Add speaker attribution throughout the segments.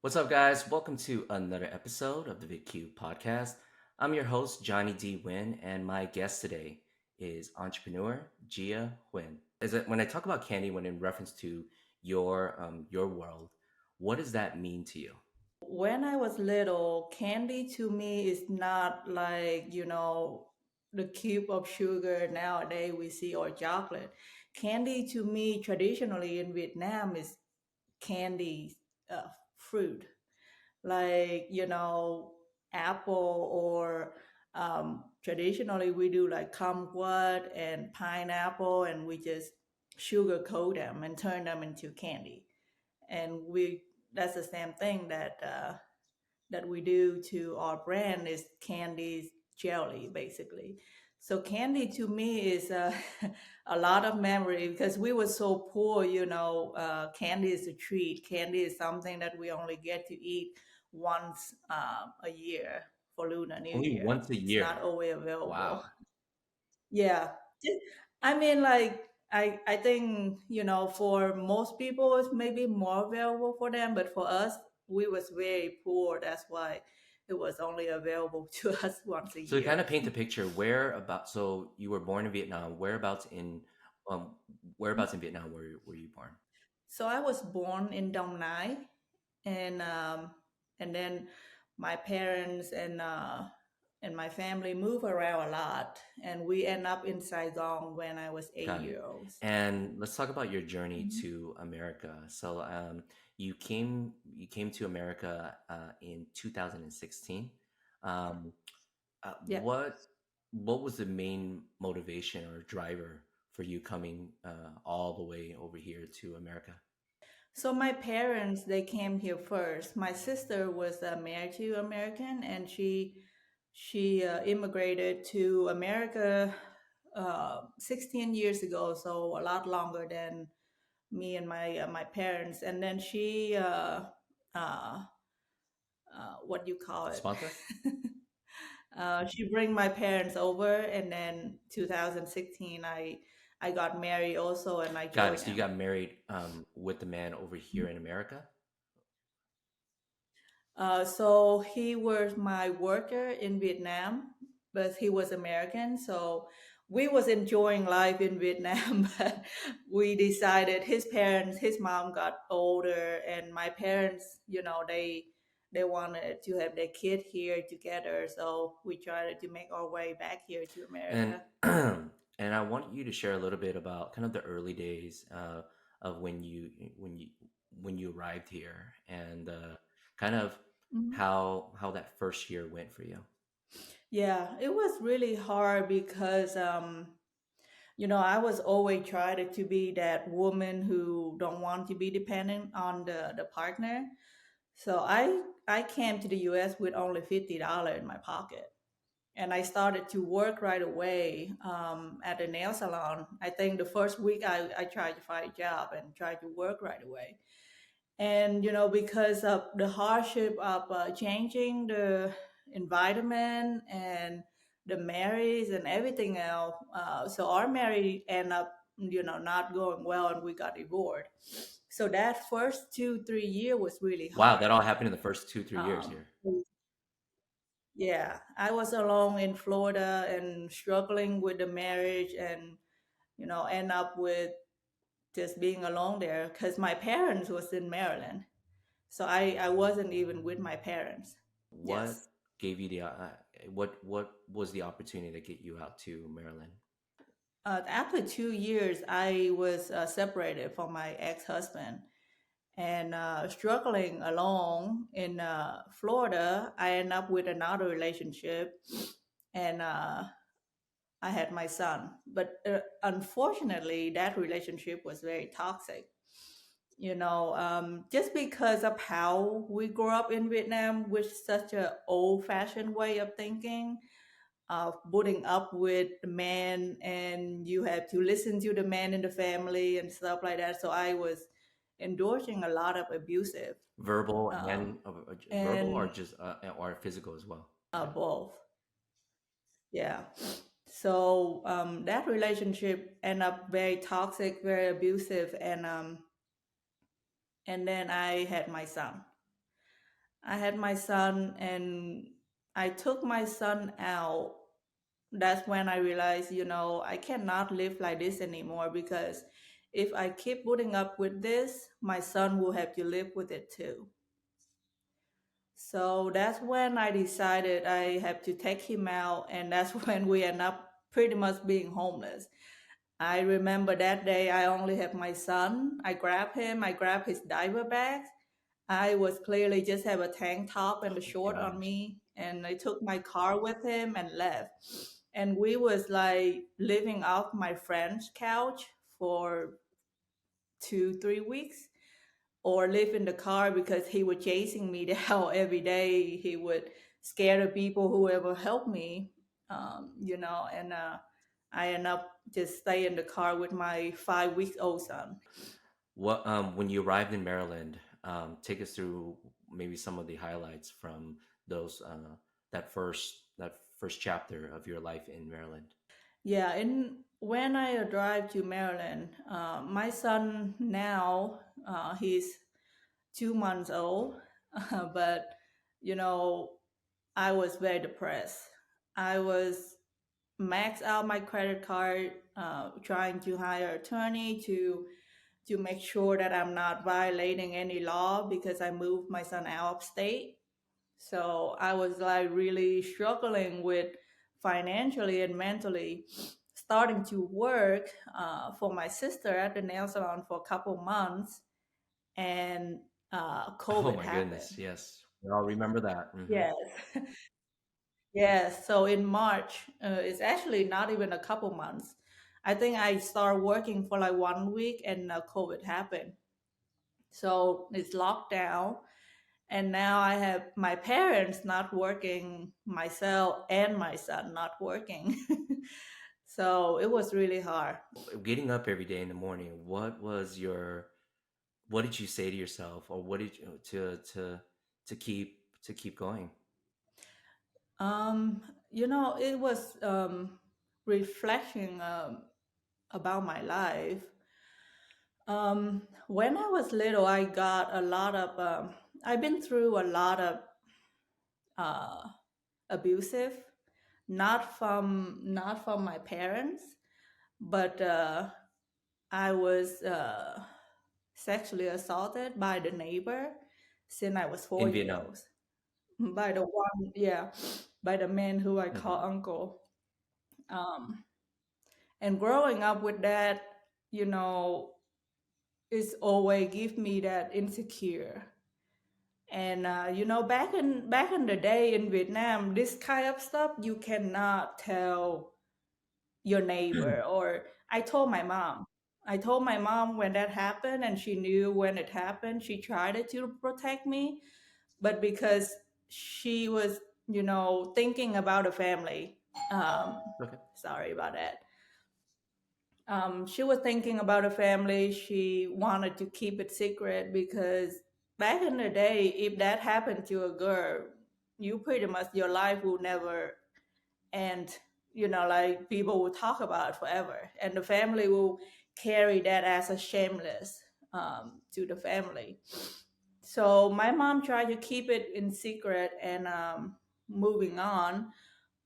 Speaker 1: What's up, guys? Welcome to another episode of the VietQ podcast. I'm your host, Johnny D. Huynh, and my guest today is entrepreneur Gia Huynh. Is it when I talk about candy, when in reference to your world, what does that mean to you?
Speaker 2: When I was little, candy to me is not like, the cube of sugar nowadays we see or chocolate. Candy to me traditionally in Vietnam is candy fruit, like, apple or traditionally we do like kumquat and pineapple and we just sugar coat them and turn them into candy. And we that's the same thing that we do to our brand is candy jelly basically. So candy to me is a lot of memory because we were so poor. Candy is a treat. Candy is something that we only get to eat once a year for Lunar New
Speaker 1: Only
Speaker 2: Year.
Speaker 1: once a
Speaker 2: It's not
Speaker 1: year.
Speaker 2: always
Speaker 1: Wow.
Speaker 2: available. Yeah. Just- I mean, like, I think, for most people, it's maybe more available for them, but for us, we was very poor. That's why it was only available to us once a
Speaker 1: So to kind
Speaker 2: year.
Speaker 1: of paint the picture, where about? So you were born in Vietnam. Um whereabouts in Vietnam were you born?
Speaker 2: So I was born in Dong Nai, and then my parents and my family move around a lot, and we end up in Saigon when I was eight
Speaker 1: Got it.
Speaker 2: year olds.
Speaker 1: And let's talk about your journey
Speaker 2: Mhm.
Speaker 1: to America. So, you came to America in 2016. Um, uh,
Speaker 2: Yeah.
Speaker 1: what what was the main motivation or driver for you coming all the way over here to America?
Speaker 2: So my parents, they came here first. My sister was married to American, and she immigrated to America 16 years ago, so a lot longer than me and my parents. And then uh, what do you call it?
Speaker 1: Sponsor?
Speaker 2: She bring my parents over, and then 2016, I got married also, and I
Speaker 1: Got it.
Speaker 2: joined
Speaker 1: So you
Speaker 2: them.
Speaker 1: got married with the man over here in America.
Speaker 2: So he was my worker in Vietnam, but he was American. So we was enjoying life in Vietnam, but we decided his mom got older, and my parents, they wanted to have their kid here together. So we tried to make our way back here to
Speaker 1: And
Speaker 2: America.
Speaker 1: and I want you to share a little bit about kind of the early days of when you when you arrived here and kind of
Speaker 2: Mhm.
Speaker 1: how that first year went for you.
Speaker 2: Yeah, it was really hard because I was always trying to be that woman who don't want to be dependent on the partner. So I came to the US with only $50 in my pocket. And I started to work right away at a nail salon. I think the first week I tried to find a job and tried to work right away. And because of the hardship of changing the environment and the marriage and everything else, so our marriage ended up not going well, and we got divorced. So that first 2 3 year was really
Speaker 1: Wow, that
Speaker 2: hard.
Speaker 1: all happened in the first 2 3 years
Speaker 2: um,
Speaker 1: here.
Speaker 2: yeah, I was alone in Florida and struggling with the marriage, and end up with just being alone there because my parents was in Maryland. So I wasn't even with my parents.
Speaker 1: What
Speaker 2: Yes.
Speaker 1: gave you the what was the opportunity to get you out to Maryland?
Speaker 2: After 2 years, I was separated from my ex-husband and struggling alone in Florida. I ended up with another relationship, and I had my son. But unfortunately, that relationship was very toxic. Just because of how we grew up in Vietnam with such a old-fashioned way of thinking, of putting up with the man, and you have to listen to the man in the family and stuff like that. So I was endorsing a lot of abusive,
Speaker 1: Verbal
Speaker 2: um,
Speaker 1: and verbal or
Speaker 2: and
Speaker 1: just or physical as well.
Speaker 2: both. Yeah. So that relationship ended up very toxic, very abusive, and then I had my son. I had my son, and I took my son out. That's when I realized, I cannot live like this anymore, because if I keep putting up with this, my son will have to live with it too. So that's when I decided I have to take him out, and that's when we end up pretty much being homeless. I remember that day I only have my son. I grabbed him, I grabbed his diaper bags. I was clearly just have a tank top and a
Speaker 1: My
Speaker 2: short on
Speaker 1: gosh.
Speaker 2: me, and I took my car with him and left. And we was like living off my friend's couch for 2 3 weeks, or live in the car because he was chasing me down every day. He would scare the people who ever helped me, and I end up just stay in the car with my 5 weeks old son.
Speaker 1: What when you arrived in Maryland, take us through maybe some of the highlights from those that first chapter of your life in Maryland.
Speaker 2: Yeah, and when I arrived to Maryland, my son now, he's 2 months old, but you know, I was very depressed. I was maxed out my credit card, trying to hire attorney to make sure that I'm not violating any law because I moved my son out of state. So I was like really struggling with financially and mentally, starting to work for my sister at the nail salon for a couple months, and
Speaker 1: Oh
Speaker 2: COVID
Speaker 1: my goodness,
Speaker 2: happened.
Speaker 1: yes, we all remember that. Hmm.
Speaker 2: Yes, yes. So in March, it's actually not even a couple months. I think I started working for like 1 week, and COVID happened. So it's locked down, and now I have my parents not working, myself and my son not working. So it was really hard.
Speaker 1: Getting up every day in the morning, what did you say to yourself, or what did you to keep going?
Speaker 2: um it was reflecting about my life. When I was little, I got a lot of I've been through a lot of uh abusive, not from my parents, but I was sexually assaulted by the neighbor since I was four
Speaker 1: In
Speaker 2: years
Speaker 1: Vietnam.
Speaker 2: old. By the one, yeah, by the man who I call
Speaker 1: Hmm.
Speaker 2: uncle. Um, and growing up with that, you know, it's always give me that insecure. And back in the day in Vietnam, this kind of stuff you cannot tell your neighbor. Or I told my mom when that happened, and she knew when it happened. She tried to protect me, but because she was, thinking about the family. Um,
Speaker 1: Okay.
Speaker 2: Sorry about that. She was thinking about her family. She wanted to keep it secret because back in the day, if that happened to a girl, you pretty much your life will never end. Like people will talk about it forever, and the family will carry that as a shameless to the family. So my mom tried to keep it in secret and moving on,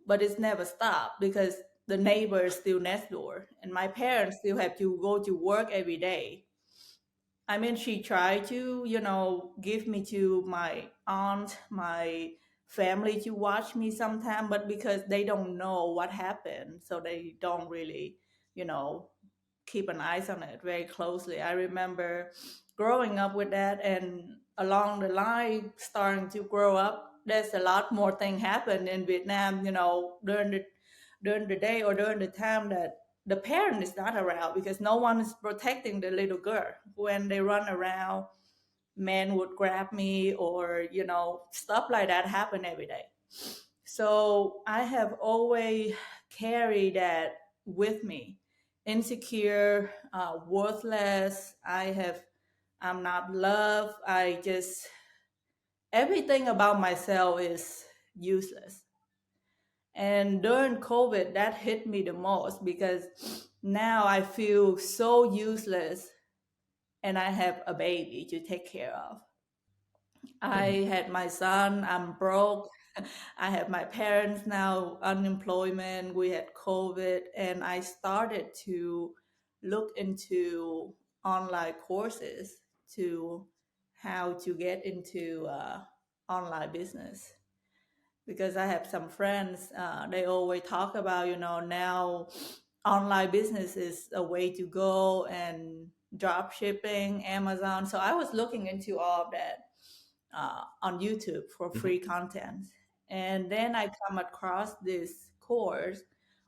Speaker 2: but it's never stopped because the neighbor is still next door, and my parents still have to go to work every day. I mean, she tried to, give me to my aunt, my family to watch me sometime, but because they don't know what happened, so they don't really, you know, keep an eyes on it very closely. I remember growing up with that, and along the line, starting to grow up, there's a lot more thing happen in Vietnam, during the day or during the time that the parent is not around, because no one is protecting the little girl. When they run around, men would grab me, or stuff like that happen every day. So I have always carried that with me. Insecure, worthless. I'm not loved. I just, everything about myself is useless. And during COVID, that hit me the most because now I feel so useless, and I have a baby to take care of. I had my son, I'm broke. I have my parents now, unemployment, we had COVID, and I started to look into online courses to how to get into online business. Because I have some friends, they always talk about, now online business is a way to go and drop shipping, Amazon. So I was looking into all of that on YouTube for
Speaker 1: Mhm.
Speaker 2: free content. And then I come across this course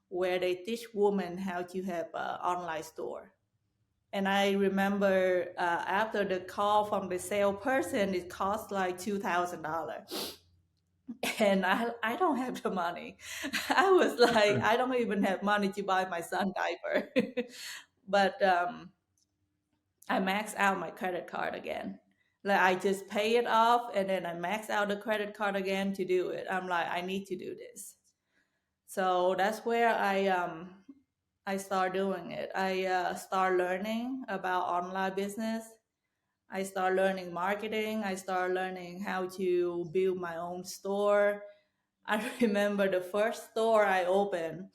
Speaker 2: where they teach women how to have an online store. And I remember after the call from the salesperson, it cost like $2,000. And I don't have the money. I was like,
Speaker 1: Mm.
Speaker 2: I don't even have money to buy my son diaper. But I max out my credit card again. Like I just pay it off and then I max out the credit card again to do it. I'm like, I need to do this. So that's where I start doing it. I start learning about online business. I start learning marketing. I start learning how to build my own store. I remember the first store I opened.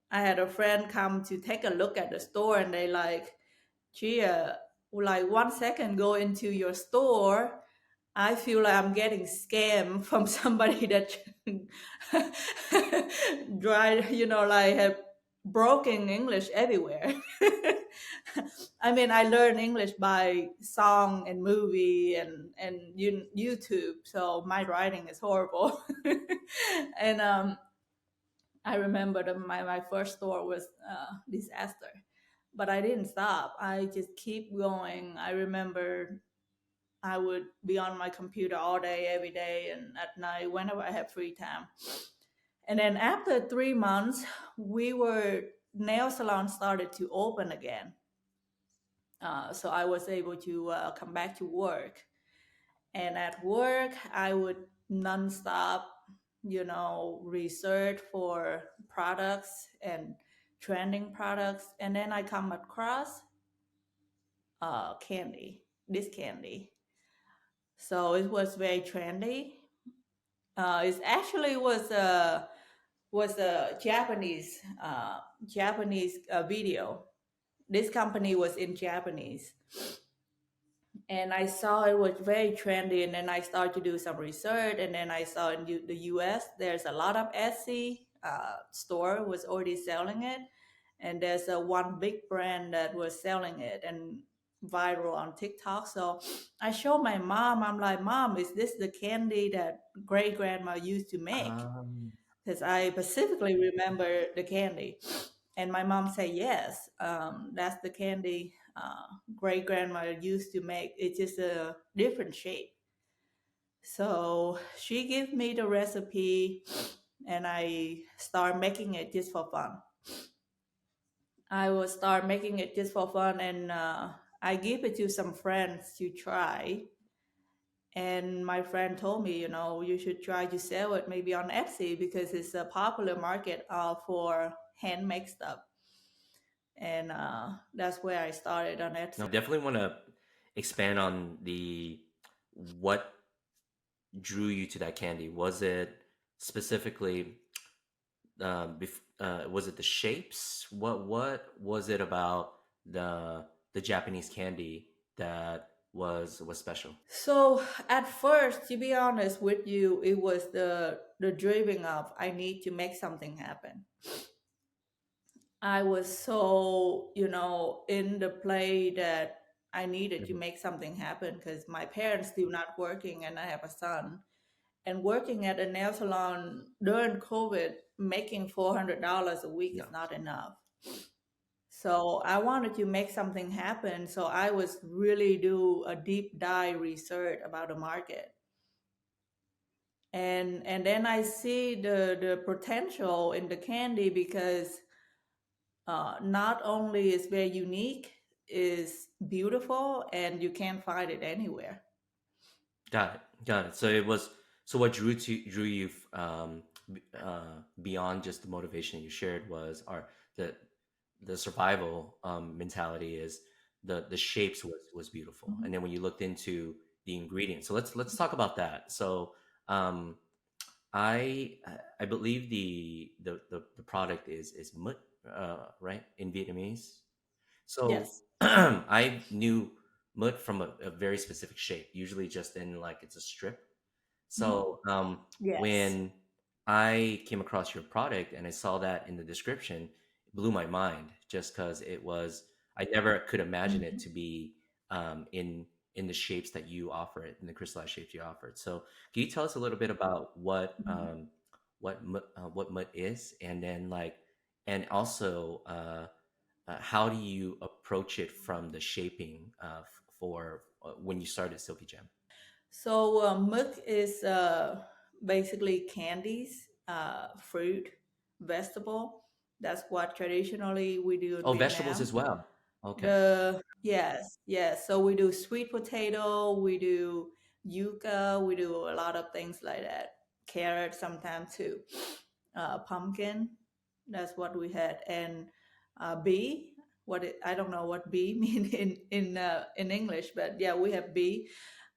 Speaker 2: I had a friend come to take a look at the store and they like, Gia, like 1 second go into your store, I feel like I'm getting scammed from somebody that drive, like have broken English everywhere. I mean, I learned English by song and movie and YouTube, so my writing is horrible. And I remember my first store was disaster, but I didn't stop. I just keep going. I remember I would be on my computer all day, every day, and at night whenever I have free time. And then after 3 months, we were nail salon started to open again. So I was able to come back to work. And at work, I would nonstop, research for products and trending products. And then I come across candy, this candy. So it was very trendy. It actually was a Japanese video. This company was in Japanese, and I saw it was very trendy. And then I started to do some research, and then I saw in the U.S. there's a lot of Etsy store was already selling it, and there's a one big brand that was selling it and viral on TikTok. So I showed my mom. I'm like, Mom, is this the candy that great grandma used to make?
Speaker 1: Um,
Speaker 2: Because I specifically remember the candy. And my mom said, yes, that's the candy great grandmother used to make. It's just a different shape. So she gave me the recipe and I start making it just for fun. I will start making it just for fun and I give it to some friends to try. And my friend told me, you should try to sell it maybe on Etsy because it's a popular market for handmade stuff. And that's where I started on
Speaker 1: no,
Speaker 2: Etsy.
Speaker 1: definitely want to expand on the what drew you to that candy. Was it specifically was it the shapes? What was it about the Japanese candy that was special?
Speaker 2: So at first, to be honest with you, it was the driving of I need to make something happen. I was so, in the play that I needed to
Speaker 1: Mhm.
Speaker 2: make something happen because my parents still not working and I have a son. And working at a nail salon during COVID, making $400 a week
Speaker 1: No,
Speaker 2: is not enough. So I wanted to make something happen. So I was really do a deep dive research about the market. And then I see the potential in the candy because not only is very unique, is beautiful, and you can't find it anywhere.
Speaker 1: got it, got it. So it was so what drew you beyond just the motivation you shared was our the survival mentality is the shapes was beautiful,
Speaker 2: Mhm.
Speaker 1: and then when you looked into the ingredients. So let's talk about that. So um, I believe the product is mutt, right, in Vietnamese. So
Speaker 2: Yes.
Speaker 1: I knew mutt from a very specific shape, usually just in like it's a strip.
Speaker 2: Mhm.
Speaker 1: So
Speaker 2: Yes.
Speaker 1: when I came across your product and I saw that in the description, it blew my mind just because it was, I never could imagine it
Speaker 2: Mhm.
Speaker 1: to be in the shapes that you offer it, in the crystallized shapes you offered. So can you tell us a little bit about
Speaker 2: Mhm.
Speaker 1: what mutt is, and then like, and also how do you approach it from the shaping for when you started Silky Gem?
Speaker 2: So muk is basically candies, fruit, vegetable. That's what traditionally we do in
Speaker 1: Oh, vegetables
Speaker 2: Vietnam.
Speaker 1: as well. Okay.
Speaker 2: The Yes, yes. So we do sweet potato, we do yuca, we do a lot of things like that. Carrot sometimes too. Pumpkin. That's what we had, and bee. I don't know what bee mean in English, but yeah, we have bee.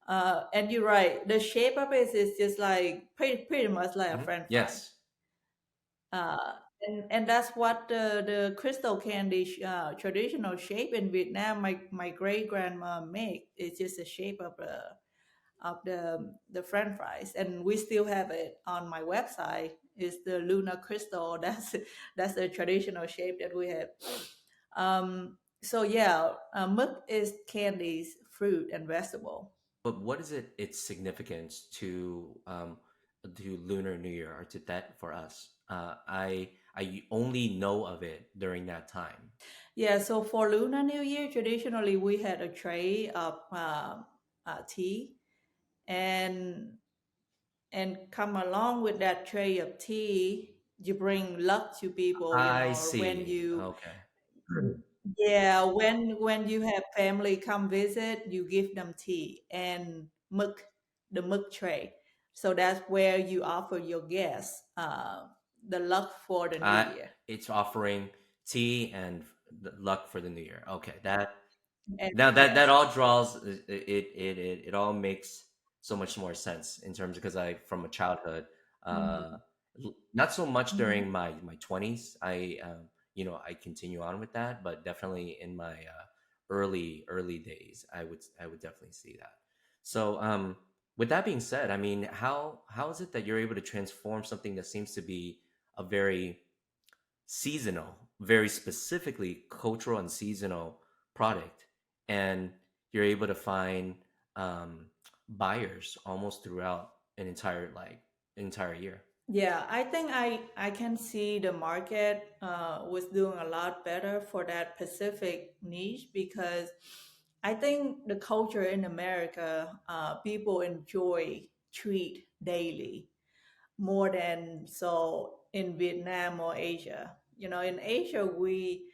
Speaker 2: And you're right. The shape of it is just like pretty much like a
Speaker 1: Hmm.
Speaker 2: French fry.
Speaker 1: Yes.
Speaker 2: Uh, and that's what the crystal candy traditional shape in Vietnam. My great grandma make. It's just the shape of the French fries, and we still have it on my website. Is the lunar crystal? That's the traditional shape that we have. So yeah, muk is candies, fruit, and vegetable.
Speaker 1: But what is its significance to Lunar New Year, or to that for us? I only know of it during that time.
Speaker 2: Yeah, so for Lunar New Year, traditionally we had a tray of tea, and come along with that tray of tea, you bring luck to people.
Speaker 1: I
Speaker 2: When
Speaker 1: see.
Speaker 2: you
Speaker 1: Okay.
Speaker 2: yeah, when you have family come visit, you give them tea and muk, the muk tray. So that's where you offer your guests the luck for the new
Speaker 1: Uh,
Speaker 2: year.
Speaker 1: it's offering tea and luck for the new year. Okay, that
Speaker 2: And
Speaker 1: now that
Speaker 2: yes.
Speaker 1: all draws it all makes so much more sense in terms, because I, from a childhood, uh
Speaker 2: Mhm.
Speaker 1: not so much
Speaker 2: Mhm.
Speaker 1: during my 20s. I continue on with that, but definitely in my early days, I would definitely see that. So with that being said, I mean, how is it that you're able to transform something that seems to be a very seasonal, very specifically cultural and seasonal product, and you're able to find um, buyers almost throughout an entire year?
Speaker 2: Yeah, I think I can see the market was doing a lot better for that Pacific niche, because I think the culture in America, people enjoy treat daily more than so in Vietnam or Asia. In Asia we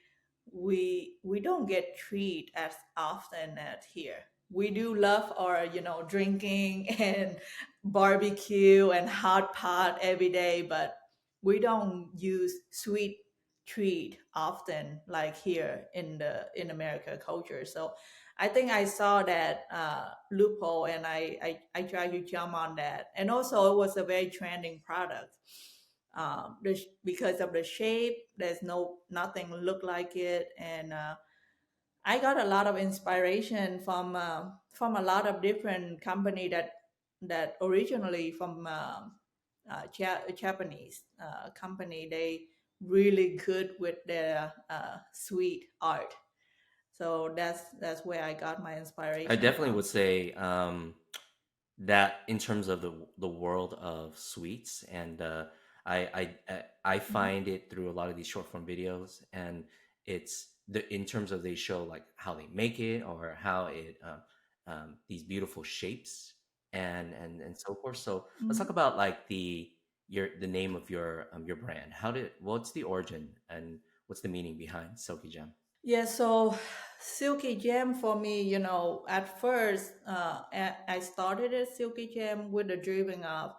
Speaker 2: don't get treat as often as here. We do love our drinking and barbecue and hot pot every day, but we don't use sweet treat often like here in America culture. So I think I saw that loophole, and I tried to jump on that. And also, it was a very trending product. Because of the shape, there's nothing look like it, and I got a lot of inspiration from a lot of different company that originally from Japanese company. They really good with their sweet art. So that's where I got my
Speaker 1: I
Speaker 2: inspiration
Speaker 1: definitely
Speaker 2: from.
Speaker 1: would say that in terms of the world of sweets, and I
Speaker 2: Mhm.
Speaker 1: find it through a lot of these short form videos, and it's in terms of, they show like how they make it, or how it these beautiful shapes and so forth. So let's talk
Speaker 2: Mhm.
Speaker 1: about like the name of your brand. What's the origin, and what's the meaning behind Silky Gem?
Speaker 2: Yeah, so Silky Jam for me, at first, I started a Silky Jam with the dreaming of,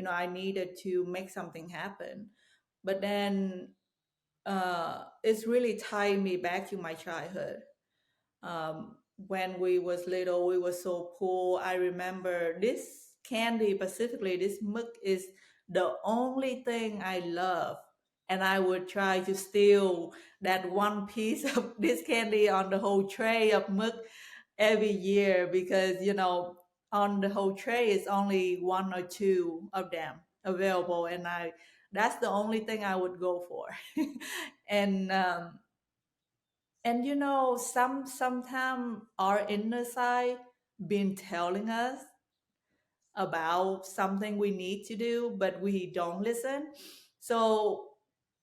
Speaker 2: I needed to make something happen. But then it's really tied me back to my childhood. when we was little, we were so poor. I remember this candy, specifically this mug, is the only thing I love. And I would try to steal that one piece of this candy on the whole tray of mug every year, because on the whole tray is only one or two of them available, and I that's the only thing I would go for. and sometimes our inner side been telling us about something we need to do, but we don't listen. So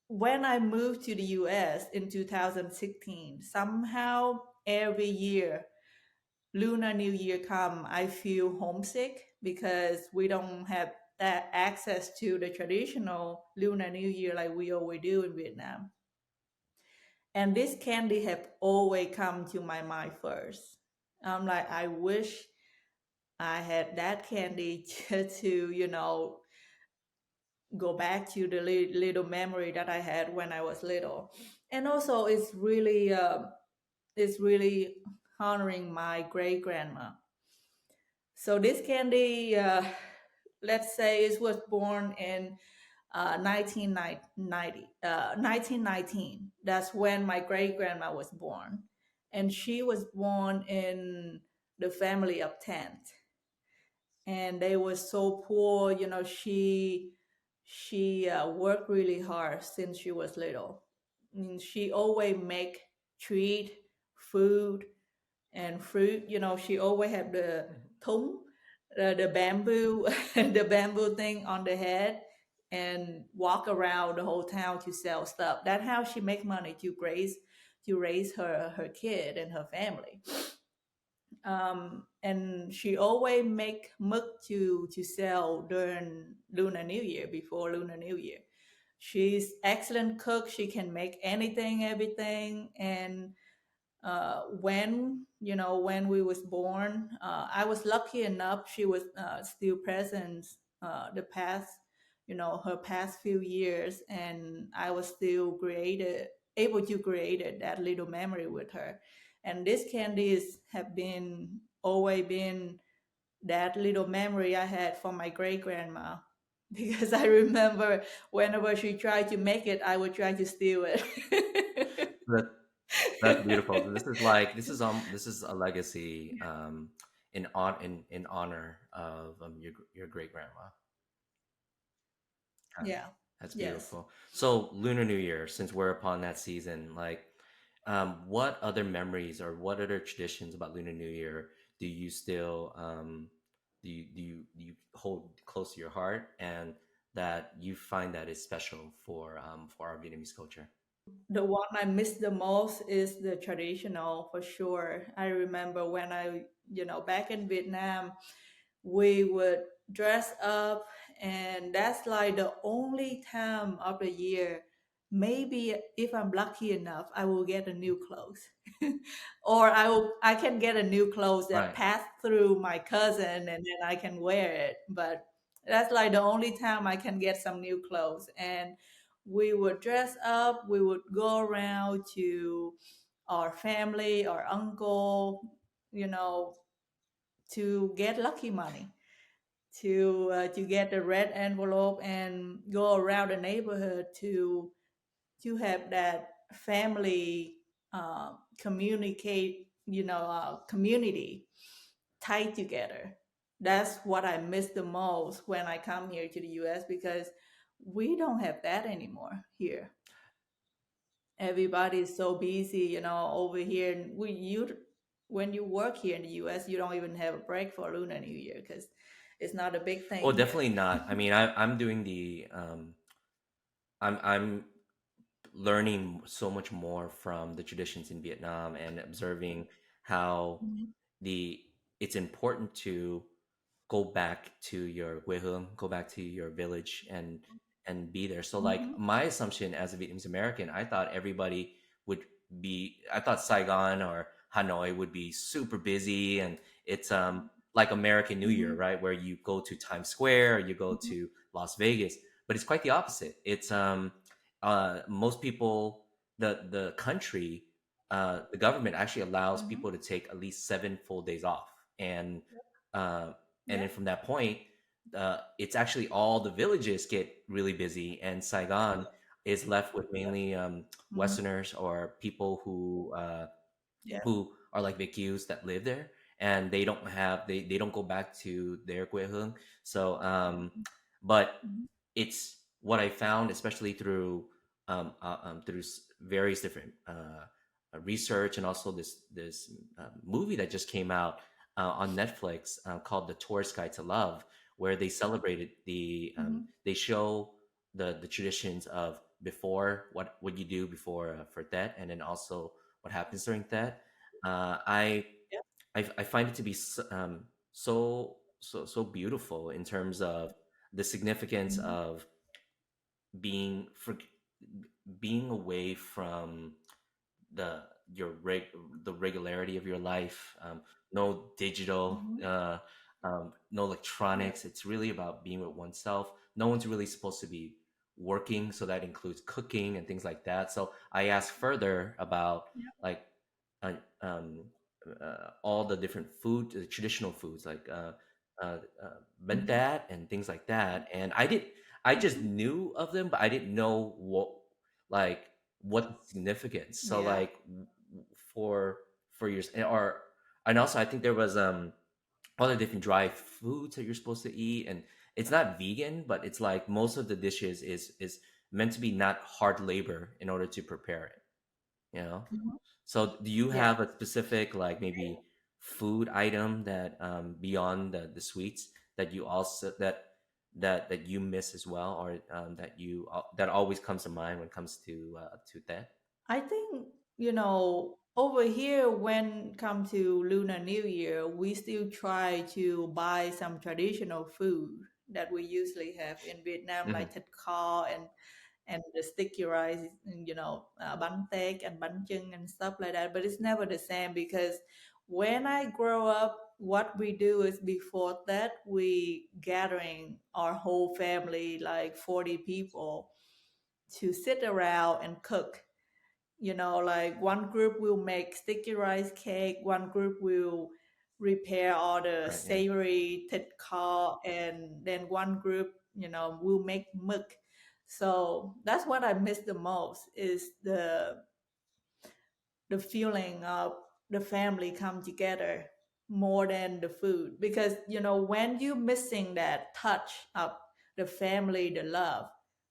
Speaker 2: when I moved to the US in 2016, somehow every year Lunar New Year come, I feel homesick because we don't have that access to the traditional Lunar New Year like we always do in Vietnam. And this candy have always come to my mind first. I'm like, I wish I had that candy just to, go back to the little memory that I had when I was little. And also, it's really honoring my great grandma. So this candy, let's say, it was born in 1919. That's when my great grandma was born, and she was born in the family of 10, and they were so poor. She worked really hard since she was little. She always make treat, food, and fruit. She always have the thúng, the bamboo, the bamboo thing on the head, and walk around the whole town to sell stuff. That's how she make money to raise her kid and her family. And she always make mug to sell during Lunar New Year, before Lunar New Year. She's excellent cook. She can make anything, everything. And when we was born, I was lucky enough. She was still present the past, her past few years, and I was still able to create that little memory with her. And these candies have been always been that little memory I had from my great grandma. Because I remember whenever she tried to make it, I would try to steal it.
Speaker 1: That that's beautiful. This is a legacy in honor of your great grandma.
Speaker 2: Yeah.
Speaker 1: That's
Speaker 2: Yes.
Speaker 1: beautiful. So Lunar New Year, since we're upon that season, like, what other memories or what other traditions about Lunar New Year do you still do you hold close to your heart, and that you find that is special for our Vietnamese culture?
Speaker 2: The one I miss the most is the traditional, for sure. I remember when back in Vietnam, we would dress up, and that's like the only time of the year. Maybe if I'm lucky enough, I will get a new clothes. Or I can get a new clothes that
Speaker 1: Right.
Speaker 2: pass through my cousin, and then I can wear it. But that's like the only time I can get some new clothes. And we would dress up, we would go around to our family, our uncle, you know, to get lucky money, to get the red envelope and go around the neighborhood to have that family community tied together. That's what I miss the most when I come here to the US, because we don't have that anymore here. Everybody is so busy, over here. And when you work here in the US, you don't even have a break for Lunar New Year because it's not a big
Speaker 1: Oh,
Speaker 2: thing here.
Speaker 1: definitely not. I mean, I'm doing I'm learning so much more from the traditions in Vietnam and observing how
Speaker 2: Mhm.
Speaker 1: the it's important to go back to your quê hương, go back to your village and be there. So like
Speaker 2: Mhm.
Speaker 1: my assumption as a Vietnamese American, I thought everybody would I thought Saigon or Hanoi would be super busy, and it's like American New Year,
Speaker 2: Mhm.
Speaker 1: right? Where you go to Times Square or you go
Speaker 2: Mhm.
Speaker 1: to Las Vegas, but it's quite the opposite. It's most people, the country the government actually allows
Speaker 2: Mm-hmm.
Speaker 1: people to take at least 7 full days off, and uh, and then
Speaker 2: Yep.
Speaker 1: from that point, it's actually all the villages get really busy, and Saigon is left with
Speaker 2: Yep.
Speaker 1: mainly
Speaker 2: Mm-hmm.
Speaker 1: Westerners or people
Speaker 2: Yep.
Speaker 1: who are like VietQs that live there, and they don't go back to their quê hương. So, but
Speaker 2: Mm-hmm.
Speaker 1: it's what I found, especially through various different research, and also this movie that just came out on Netflix called "The Tourist Guide to Love," where they celebrated
Speaker 2: Mm-hmm.
Speaker 1: they show the traditions of before what you do before for Tet, and then also what happens during Tet. I
Speaker 2: Yep.
Speaker 1: I find it to be so beautiful in terms of the significance
Speaker 2: Mm-hmm.
Speaker 1: of being for being away from the your the regularity of your life. No digital,
Speaker 2: Mm-hmm.
Speaker 1: no
Speaker 2: Yep.
Speaker 1: electronics. It's really about being with oneself. No one's really supposed to be working, so that includes cooking and things like that. So I asked further about
Speaker 2: Yep.
Speaker 1: like uh, um, all the different food, the traditional foods like
Speaker 2: Mm-hmm.
Speaker 1: bentat and things like that. And I just
Speaker 2: Mm-hmm.
Speaker 1: knew of them, but I didn't know like what the significance. So
Speaker 2: Yeah.
Speaker 1: like for your or and also I think there was all the different dry foods that you're supposed to eat, and it's not vegan, but it's like most of the dishes is meant to be not hard labor in order to prepare it, you know.
Speaker 2: Mm-hmm.
Speaker 1: So do you
Speaker 2: Yeah.
Speaker 1: have a specific like maybe food item that beyond the sweets that you also that you miss as well, or that that always comes to mind when it comes to that?
Speaker 2: I think, over here when come to Lunar New Year, we still try to buy some traditional food that we usually have in Vietnam,
Speaker 1: Hmm.
Speaker 2: like thịt kho and the sticky rice, and, bánh tét and bánh chưng and stuff like that. But it's never the same because when I grow up, what we do is before that we gathering our whole family, like 40 people, to sit around and cook. Like one group will make sticky rice cake, one group will prepare all the
Speaker 1: Right. Yeah.
Speaker 2: savory thịt kho, and then one group, will make mực. So that's what I miss the most is the feeling of the family come together more than the food, because when you missing that touch of the family, the love,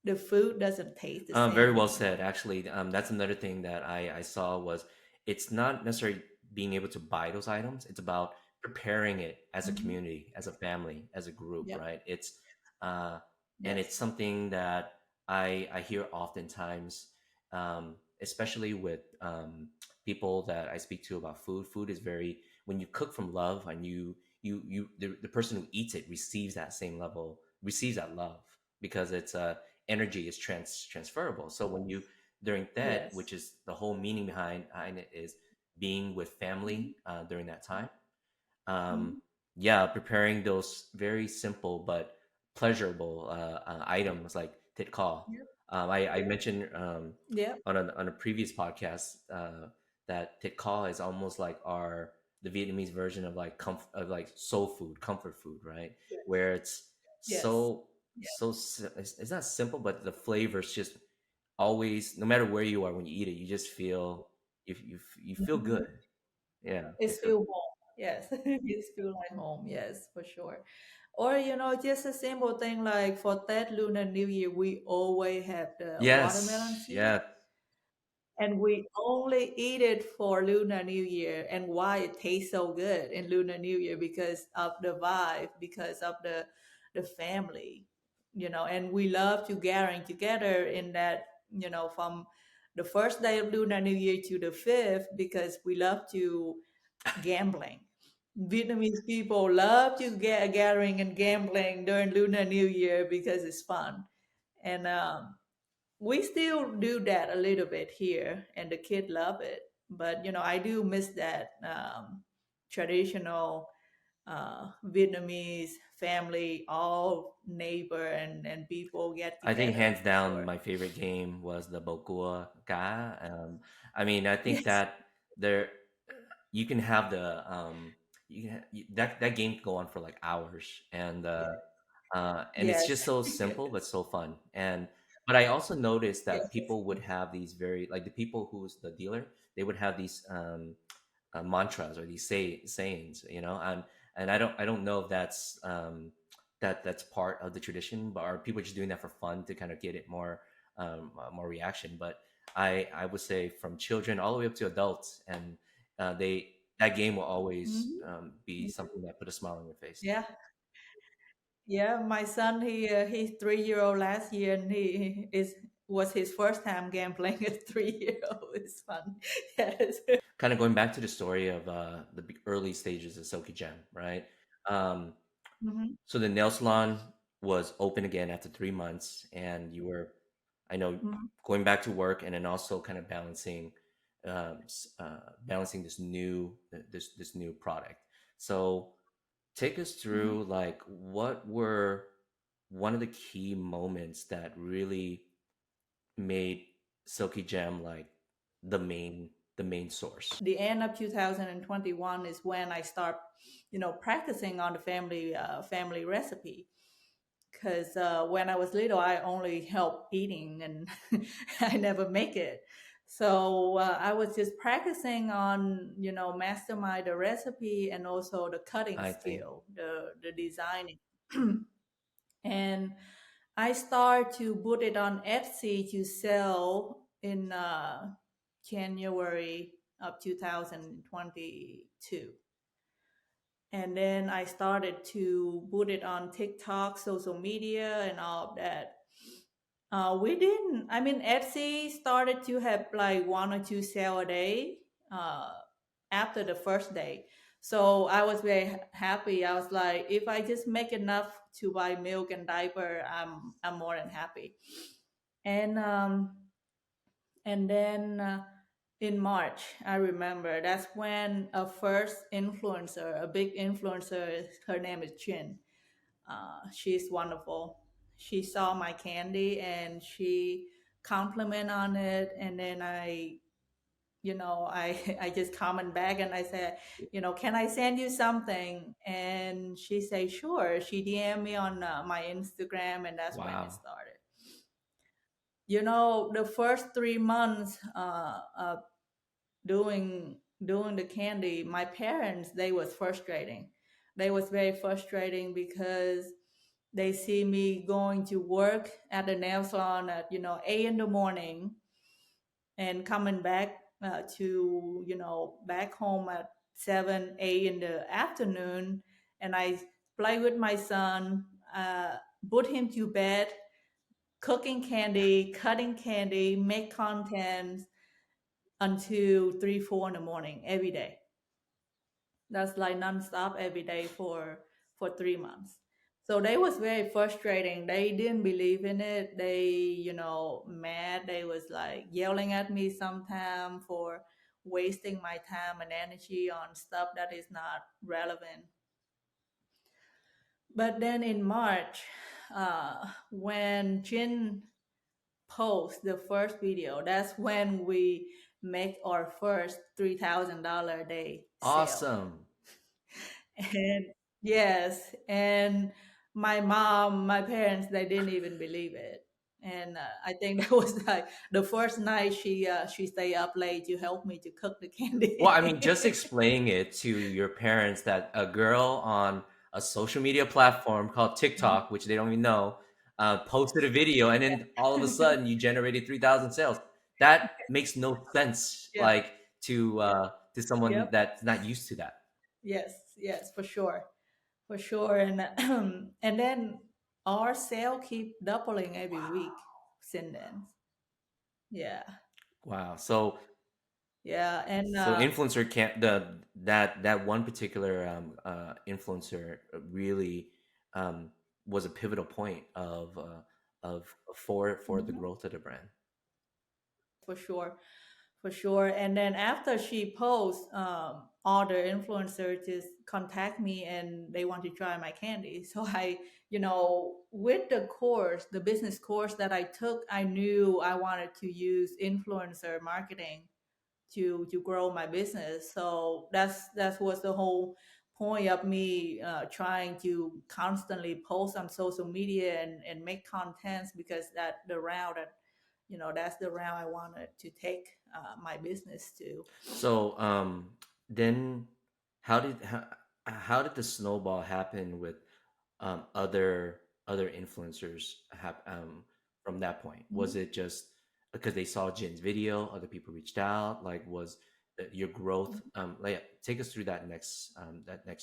Speaker 2: the food doesn't taste the
Speaker 1: Very
Speaker 2: same
Speaker 1: well
Speaker 2: anymore.
Speaker 1: said. Actually, that's another thing that I saw was it's not necessarily being able to buy those items. It's about preparing it as a
Speaker 2: Hmm.
Speaker 1: community, as a family, as a group,
Speaker 2: Yep.
Speaker 1: right? It's uh, and
Speaker 2: Yes.
Speaker 1: it's something that I hear oftentimes, especially with people that I speak to about food. Food is very when you cook from love, and the person who eats it receives that same level, receives that love, because it's energy is transferable. So when you during that,
Speaker 2: Yes.
Speaker 1: which is the whole meaning behind it, is being with
Speaker 2: Hmm.
Speaker 1: family during that time. Um,
Speaker 2: Hmm.
Speaker 1: yeah, preparing those very simple but pleasurable items like tit call.
Speaker 2: Yep.
Speaker 1: I mentioned
Speaker 2: Yep.
Speaker 1: on a previous podcast that tit call is almost like our the Vietnamese version of like of like soul food, comfort food, right? Where it's
Speaker 2: Yes.
Speaker 1: so it's not simple, but the flavors just always, no matter where you are when you eat it, you just feel you feel good.
Speaker 2: Mhm.
Speaker 1: Yeah,
Speaker 2: It's
Speaker 1: it's good.
Speaker 2: feel home. Yes. It's feel like home. Yes, for sure. Or just a simple thing like for that Lunar New Year, we always have the watermelon
Speaker 1: Yes,
Speaker 2: seed,
Speaker 1: yeah.
Speaker 2: and we only eat it for Lunar New Year. And why it tastes so good in Lunar New Year? Because of the vibe, because of the family, and we love to gathering together in that, from the first day of Lunar New Year to the fifth, because we love to gambling. Vietnamese people love to get gathering and gambling during Lunar New Year because it's fun. And we still do that a little bit here, and the kids love it. But I do miss that traditional Vietnamese family, all neighbor and people get
Speaker 1: I think
Speaker 2: together
Speaker 1: hands
Speaker 2: for
Speaker 1: down
Speaker 2: sure.
Speaker 1: my favorite game was the Bokua Ga. I mean, I think
Speaker 2: Yes.
Speaker 1: that. there you can have the that game can go on for like hours, and it's
Speaker 2: Yes.
Speaker 1: just so simple but so fun. And but I also noticed that
Speaker 2: Yes.
Speaker 1: people would have these very like the people who's the dealer, they would have these mantras or these sayings, and I don't know if that's part of the tradition, but are people just doing that for fun to kind of get it more reaction. But I would say from children all the way up to adults, and they that game will always
Speaker 2: Mhm.
Speaker 1: be something that put a smile on your face.
Speaker 2: Yeah. Yeah, my son, he's 3 year old last year, and he is was his first time gambling at 3 year old. It's fun. Yes.
Speaker 1: Kind of going back to the story of the early stages of Silky Gem, right? Um,
Speaker 2: Hmm.
Speaker 1: so the nail salon was open again after 3 months, and you were, I know,
Speaker 2: Hmm.
Speaker 1: going back to work, and then also kind of balancing this new product. So take us
Speaker 2: Hmm.
Speaker 1: through like what were one of the key moments that really made Silky Gem like the main source.
Speaker 2: The end of 2021 is when I start, practicing on the family recipe. Because when I was little, I only help eating, and I never make it. So I was just practicing on, mastermind the recipe and also the cutting
Speaker 1: I think.
Speaker 2: skill, the designing. And I start to put it on Etsy to sell in January of 2022. And then I started to put it on TikTok, social media, and all of that. We didn't. I mean, Etsy started to have like one or two sale a day uh, after the first day. So I was very happy. I was like, if I just make enough to buy milk and diaper, I'm more than happy. And then in March, I remember that's when a first influencer, a big influencer, her name is Chin. She's wonderful. She saw my candy and she compliment on it, and then I just comment back and I said, can I send you something? And she said sure. She DM me on my Instagram, and that's when it
Speaker 1: Wow.
Speaker 2: started. The first 3 months doing the candy, my parents, they was frustrating. They was very frustrating because they see me going to work at the nail salon at 8 in the morning, and coming back to back home at 7 8 in the afternoon, and I play with my son, uh, put him to bed, cooking candy, cutting candy, make contents until 3 4 in the morning every day. That's like nonstop every day for 3 months. So they was very frustrating. They didn't believe in it. They, mad. They was like yelling at me sometime for wasting my time and energy on stuff that is not relevant. But then in March, when Jin post the first video, that's when we make our first $3,000 a day sale.
Speaker 1: Awesome.
Speaker 2: And yes, and my parents, they didn't even believe it. And I think that was like the first night she stayed up late to help me to cook the
Speaker 1: Well, I mean, just
Speaker 2: candy.
Speaker 1: explaining it to your parents that a girl on a social media platform called TikTok, which they don't even know, posted a video, and then all of a sudden you generated 3,000 sales. That makes no sense,
Speaker 2: Yeah.
Speaker 1: like to someone
Speaker 2: Yep.
Speaker 1: that's not used to that.
Speaker 2: Yes. Yes. For sure. For sure. And and then our sale keep doubling every week since then. Yeah.
Speaker 1: Wow. So
Speaker 2: Yeah. And
Speaker 1: influencer can't that one particular influencer really um, was a pivotal point of for the
Speaker 2: mhm,
Speaker 1: growth of the brand.
Speaker 2: for sure. For sure. And then after she posts, other influencers just contact me and they want to try my candy. So with the course, the business course that I took, I knew I wanted to use influencer marketing to grow my business. So that's what's the whole point of me trying to constantly post on social media and make contents, because that the route that that's the route I wanted to take my business to.
Speaker 1: So then how did how did the snowball happen with other influencers from that point? Was
Speaker 2: Mhm.
Speaker 1: it just because they saw Jin's video, other people reached out? Like, was your growth? Like, take us through that next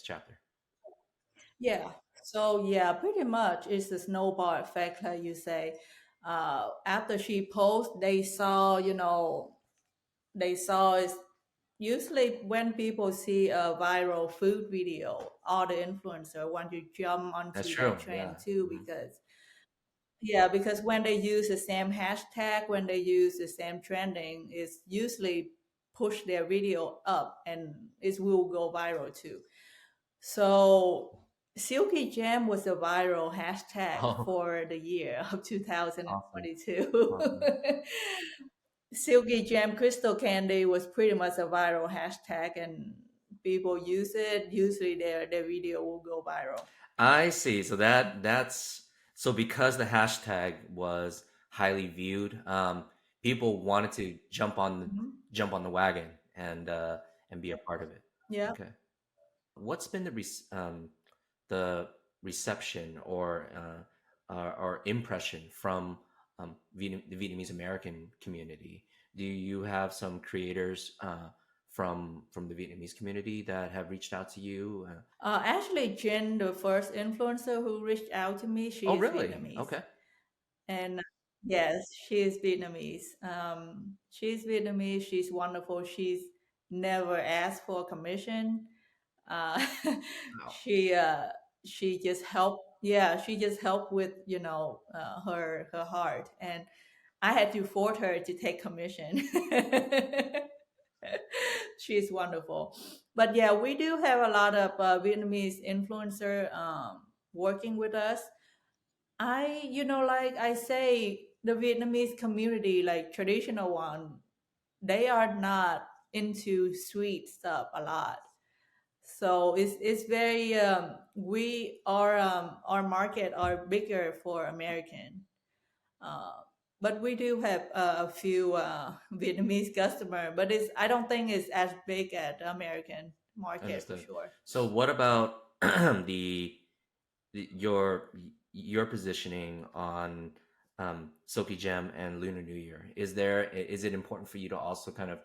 Speaker 1: chapter.
Speaker 2: Yeah. So yeah, pretty much it's the snowball effect, like you say. After she posted, they saw it. Usually, when people see a viral food video, all the influencer want to jump
Speaker 1: That's
Speaker 2: onto
Speaker 1: true.
Speaker 2: that
Speaker 1: Yeah.
Speaker 2: trend too,
Speaker 1: Hmm.
Speaker 2: because yeah, because when they use the same hashtag, when they use the same trending, it's usually push their video up and it will go viral too. So Silky Jam was a viral hashtag
Speaker 1: Oh,
Speaker 2: for the year of
Speaker 1: awesome,
Speaker 2: 2022.
Speaker 1: awesome.
Speaker 2: Silky Jam Crystal Candy was pretty much a viral hashtag, and people use it. Usually their video will go viral.
Speaker 1: I see. So that's so because the hashtag was highly viewed, people wanted to
Speaker 2: Mhm.
Speaker 1: jump on the wagon and be a part of it.
Speaker 2: Yeah.
Speaker 1: Okay. What's been the reception or impression from the Vietnamese American community? Do you have some creators from the Vietnamese community that have reached out to you?
Speaker 2: Actually, Jen, the first influencer who reached out to me, she
Speaker 1: Oh,
Speaker 2: is
Speaker 1: really?
Speaker 2: Vietnamese.
Speaker 1: Okay.
Speaker 2: And yes, she is Vietnamese. She's Vietnamese. She's wonderful. She's never asked for a commission. Uh,
Speaker 1: Wow.
Speaker 2: she uh, she just helped. Yeah, she just helped with her heart, and I had to force her to take commission. She's wonderful. But yeah, we do have a lot of Vietnamese influencer working with us. Like I say, the Vietnamese community, like traditional one, they are not into sweet stuff a lot. So it's very our market are bigger for American. Uh, but we do have a few Vietnamese customer, but it's I don't think it's as big as the American market for
Speaker 1: Understood.
Speaker 2: sure.
Speaker 1: So what about the your positioning on Silky Gem and Lunar New Year? Is it important for you to also kind of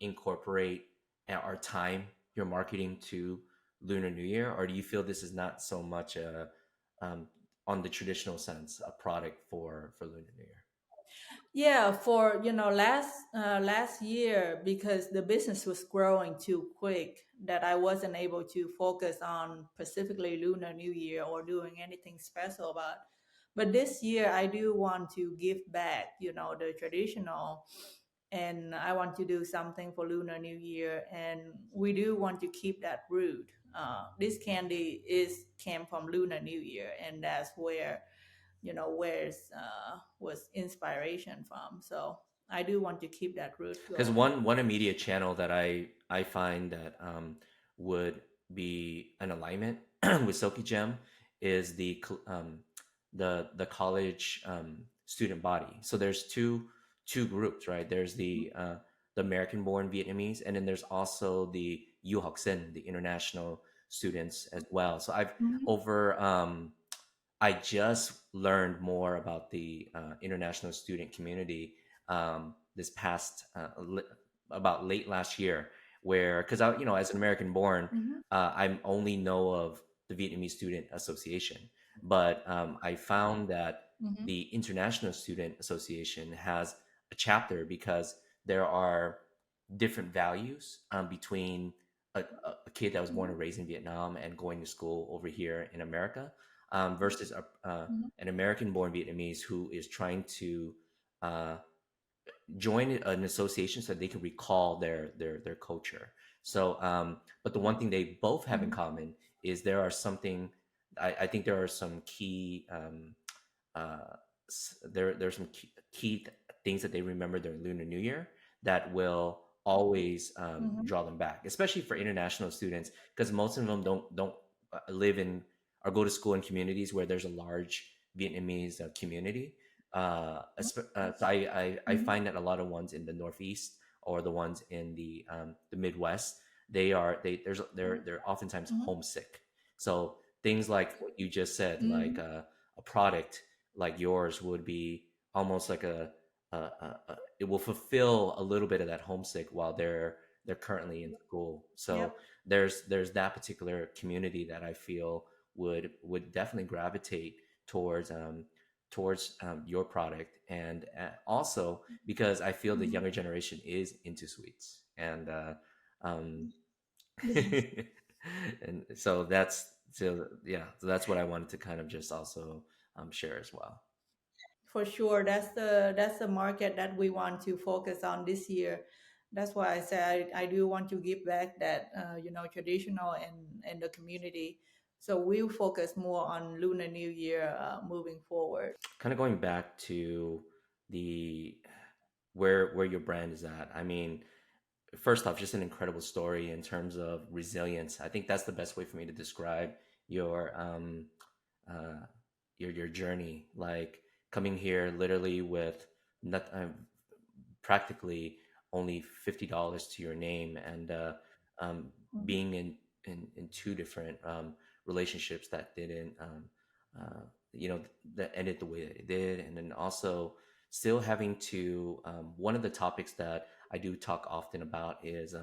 Speaker 1: incorporate or time your marketing to Lunar New Year, or do you feel this is not so much um, on the traditional sense a product for Lunar New Year?
Speaker 2: Yeah, for last year, because the business was growing too quick, that I wasn't able to focus on specifically Lunar New Year or doing anything special about. But this year I do want to give back, the traditional, and I want to do something for Lunar New Year, and we do want to keep that root. This candy is came from Lunar New Year, and that's where's was inspiration from. So I do want to keep that root
Speaker 1: Because
Speaker 2: going.
Speaker 1: one immediate channel that I find that would be an alignment with Silky Gem is the college student body. So there's two groups, right? There's the American born Vietnamese, and then there's also the du học sinh, the international students as well. So I've
Speaker 2: Mhm.
Speaker 1: over I just learned more about the international student community this past about late last year, where because as an American born,
Speaker 2: Mhm.
Speaker 1: I only know of the Vietnamese Student Association, but I found that
Speaker 2: Mhm.
Speaker 1: the International Student Association has a chapter because there are different values between a kid that was born and
Speaker 2: Mhm.
Speaker 1: raised in Vietnam and going to school over here in America versus
Speaker 2: Mhm.
Speaker 1: an American-born Vietnamese who is trying to uh, join an association so that they can recall their culture. So, but the one thing they both have in
Speaker 2: Mhm.
Speaker 1: common is there are something. I think there are some key. There's some key things that they remember during Lunar New Year that will always
Speaker 2: Mm-hmm.
Speaker 1: draw them back, especially for international students, because most of them don't live in or go to school in communities where there's a large Vietnamese community. So I
Speaker 2: Mm-hmm.
Speaker 1: find that a lot of ones in the Northeast or the ones in the Midwest, they are they're oftentimes
Speaker 2: Mm-hmm.
Speaker 1: homesick. So things like what you just said, like
Speaker 2: Mm-hmm.
Speaker 1: a product like yours would be almost like it will fulfill a little bit of that homesick while they're currently in school. So
Speaker 2: Yep.
Speaker 1: there's that particular community that I feel would definitely gravitate towards your product, and also because I feel the
Speaker 2: Mm-hmm.
Speaker 1: younger generation is into sweets, and um,
Speaker 2: Yes.
Speaker 1: and so that's what I wanted to kind of just also share as well.
Speaker 2: For sure, that's the market that we want to focus on this year. That's why I said I do want to give back that traditional and the community. So we'll focus more on Lunar New Year moving forward.
Speaker 1: Kind of going back to the where your brand is at. I mean, first off, just an incredible story in terms of resilience. I think that's the best way for me to describe your uh, your journey. Like coming here literally with not practically only $50 to your name, and um,
Speaker 2: Mhm.
Speaker 1: being in two different relationships that didn't uh, you know that ended the way that it did, and then also still having to one of the topics that I do talk often about is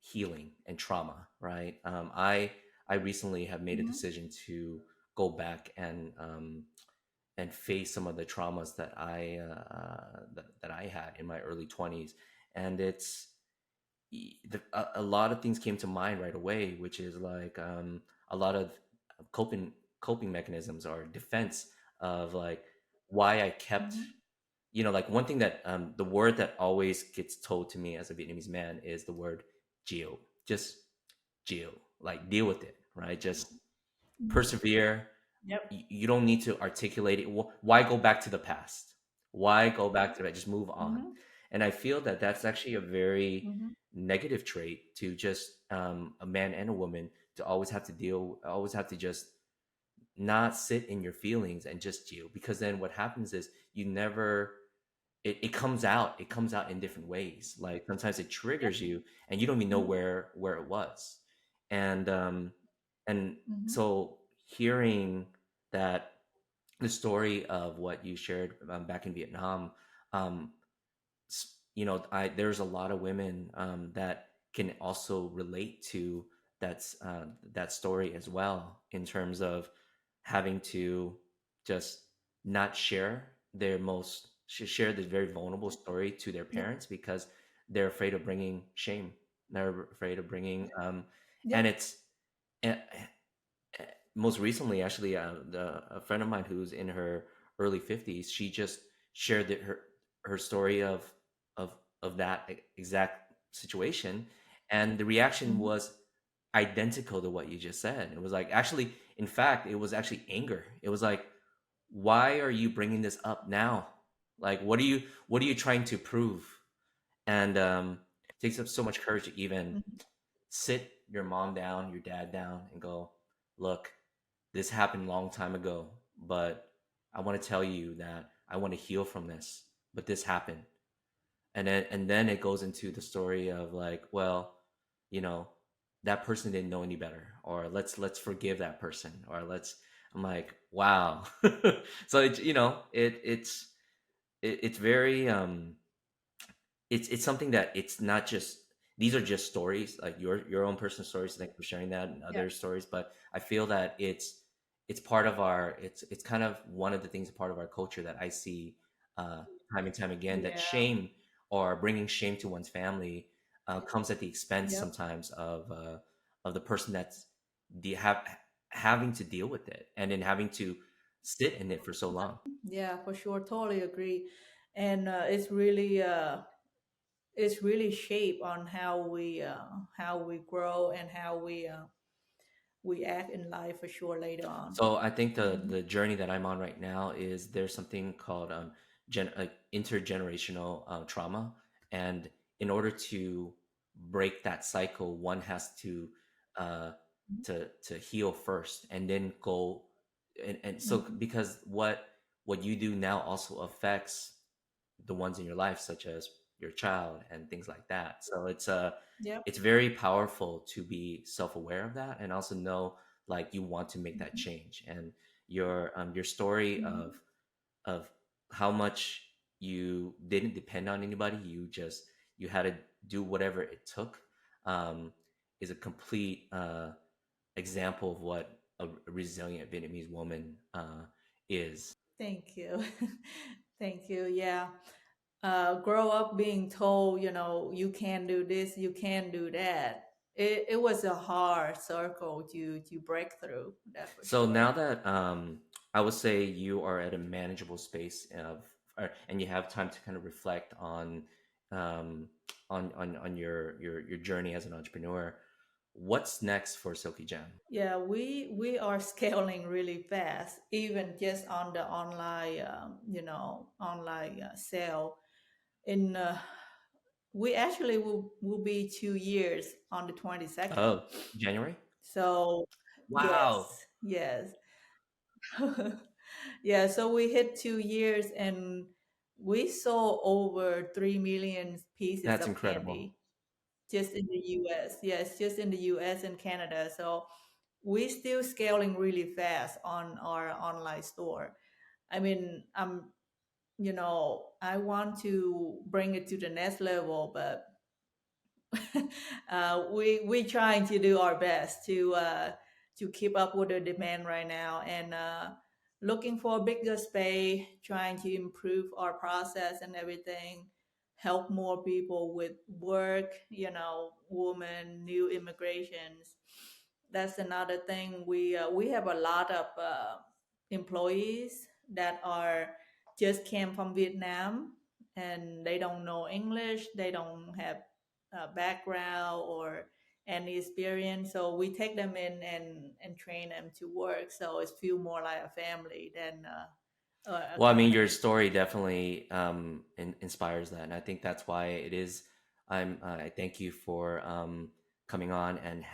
Speaker 1: healing and trauma, right? I recently have made a
Speaker 2: Mhm.
Speaker 1: decision to go back and face some of the traumas that that I had in my early 20s, and a lot of things came to mind right away, which is like a lot of coping coping mechanisms or defense of like why I kept,
Speaker 2: Mhm.
Speaker 1: like one thing that the word that always gets told to me as a Vietnamese man is the word "deal," just deal, like deal with it, right? Just
Speaker 2: Mhm.
Speaker 1: persevere.
Speaker 2: Yep.
Speaker 1: You don't need to articulate it. Why go back to the past? Why go back to that? Just move on.
Speaker 2: Mhm.
Speaker 1: And I feel that that's actually a very
Speaker 2: Mhm.
Speaker 1: negative trait to just a man and a woman to always have to just not sit in your feelings and just deal. Because then what happens is you never it comes out in different ways. Like sometimes it
Speaker 2: Yep.
Speaker 1: triggers you and you don't even know
Speaker 2: Mhm.
Speaker 1: where it was. And um and
Speaker 2: Mhm.
Speaker 1: so hearing that the story of what you shared back in Vietnam, um I there's a lot of women that can also relate to that story as well, in terms of having to just not share share this very vulnerable story to their
Speaker 2: Yep.
Speaker 1: parents because they're afraid of bringing shame. They're afraid of bringing and
Speaker 2: Yep.
Speaker 1: it's eh, most recently actually a friend of mine who's in her early 50s, she just shared her story of of that exact situation, and the reaction
Speaker 2: Mhm.
Speaker 1: was identical to what you just said. It was like, actually, in fact, it was actually anger. It was like, why are you bringing this up now? Like, what are you trying to prove? And it takes up so much courage to even
Speaker 2: Mhm.
Speaker 1: sit your mom down, your dad down, and go, look, this happened a long time ago, but I want to tell you that I want to heal from this, but this happened. And then it goes into the story of like, well, you know, that person didn't know any better, or let's forgive that person, or let's I'm like, wow. So it's very it's something that it's not just these are just stories, like your own personal stories. Thank you for sharing that, and
Speaker 2: Yep.
Speaker 1: other stories. But I feel that it's part of our it's kind of one of the things, a part of our culture that I see uh, time and time again, that
Speaker 2: Yeah.
Speaker 1: shame or bringing shame to one's family comes at the expense
Speaker 2: Yep.
Speaker 1: sometimes of the person that's having to deal with it, and then having to sit in it for so long.
Speaker 2: Yeah, for sure. Totally agree. And it's really shape on how we grow and how we act in life for sure later on.
Speaker 1: So I think
Speaker 2: Hmm.
Speaker 1: the journey that I'm on right now is there's something called intergenerational trauma, And in order to break that cycle, one has uh, to heal first, and then go. And so
Speaker 2: Mhm.
Speaker 1: because what you do now also affects the ones in your life, such as your child and things like that. So
Speaker 2: Yep.
Speaker 1: it's very powerful to be self-aware of that, and also know like you want to make that
Speaker 2: Mhm.
Speaker 1: change. And your story
Speaker 2: Mhm.
Speaker 1: of how much you didn't depend on anybody, you had to do whatever it took, um, is a complete example of what a resilient Vietnamese woman is.
Speaker 2: Thank you. Thank you. Yeah. Grow up being told, you can do this, you can do that. It was a hard circle to break through, that for
Speaker 1: So now
Speaker 2: sure.
Speaker 1: that I would say you are at a manageable space and you have time to kind of reflect um, on your journey as an entrepreneur, what's next for Silky Jam?
Speaker 2: Yeah, we are scaling really fast, even just on the online sale. In We actually will be 2 years on the 22nd.
Speaker 1: Oh, January?
Speaker 2: So
Speaker 1: Wow,
Speaker 2: yes, yes. Yeah, so we hit 2 years and we sold over 3 million pieces
Speaker 1: that's
Speaker 2: of
Speaker 1: incredible.
Speaker 2: candy just in the US. Yes, just in the US and Canada. So we still scaling really fast on our online store. I mean, I want to bring it to the next level, but we trying to do our best to keep up with the demand right now, and looking for a bigger space, trying to improve our process and everything, help more people with work, women, new immigrations. That's another thing. We have a lot of employees that are just came from Vietnam, and they don't know English, they don't have background or any experience. So we take them in and train them to work. So it's feel more like a family than a
Speaker 1: Well, I mean, your
Speaker 2: company.
Speaker 1: story definitely inspires that, and I think that's why it is. I thank you for coming on and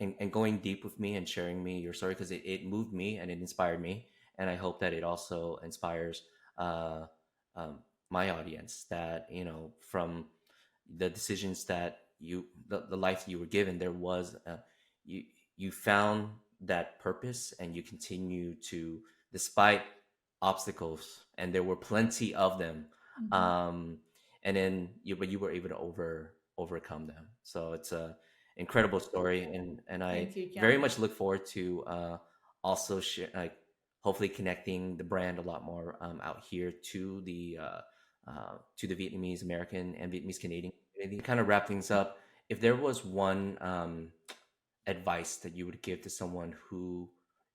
Speaker 1: and going deep with me and sharing me your story, because it moved me and it inspired me, and I hope that it also inspires uh, um, my audience, that from the decisions that the life you were given, there was you you found that purpose, and you continue to, despite obstacles, and there were plenty of them,
Speaker 2: Hmm.
Speaker 1: um, and then you were able to overcome them. So it's a incredible story, and I
Speaker 2: Thank you,
Speaker 1: very
Speaker 2: Johnny.
Speaker 1: much look forward to also like hopefully connecting the brand a lot more out here to the Vietnamese American and Vietnamese Canadian community. Kind of wrap things up, if there was one advice that you would give to someone who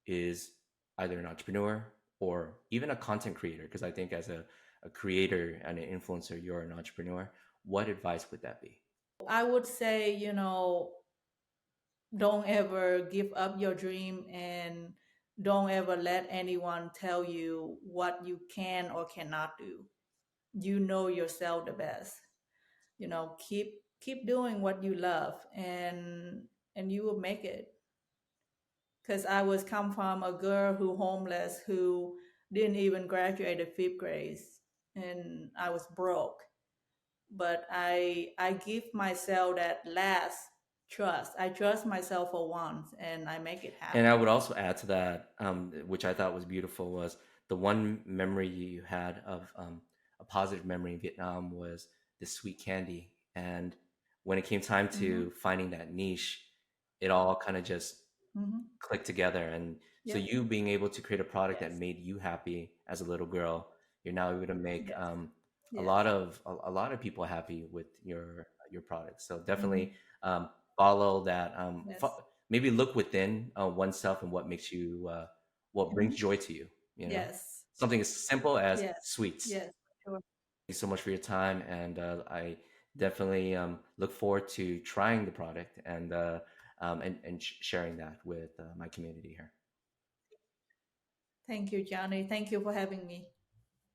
Speaker 1: is either an entrepreneur or even a content creator, because I think as a creator and an influencer, you're an entrepreneur, what advice would that be?
Speaker 2: I would say, don't ever give up your dream, and don't ever let anyone tell you what you can or cannot do. You know yourself the best. Keep doing what you love, and you will make it. Because I was come from a girl who homeless, who didn't even graduate the fifth grade, and I was broke. But I give myself that last trust. I trust myself for once, and I make it
Speaker 1: And I
Speaker 2: happen.
Speaker 1: would also add to that, which I thought was beautiful, was the one memory you had of a positive memory in Vietnam was the sweet candy. And when it came time
Speaker 2: Mm-hmm.
Speaker 1: to finding that niche, it all kind of just
Speaker 2: Mm-hmm.
Speaker 1: click together. And so
Speaker 2: Yep.
Speaker 1: you being able to create a product that
Speaker 2: Yes.
Speaker 1: made you happy as a little girl, you're now able to make
Speaker 2: Yes.
Speaker 1: a
Speaker 2: Yes.
Speaker 1: lot of a lot of people happy with your product. So
Speaker 2: Mm-hmm.
Speaker 1: definitely follow that.
Speaker 2: Yes.
Speaker 1: Maybe look within oneself and what makes you what brings
Speaker 2: Mm-hmm.
Speaker 1: joy to you. You know,
Speaker 2: Yes.
Speaker 1: something as simple as
Speaker 2: Yes.
Speaker 1: sweets.
Speaker 2: Yes. Sure.
Speaker 1: Thank you so much for your time, and I definitely look forward to trying the product and sharing that with my community here.
Speaker 2: Thank you, Johnny. Thank you for having me.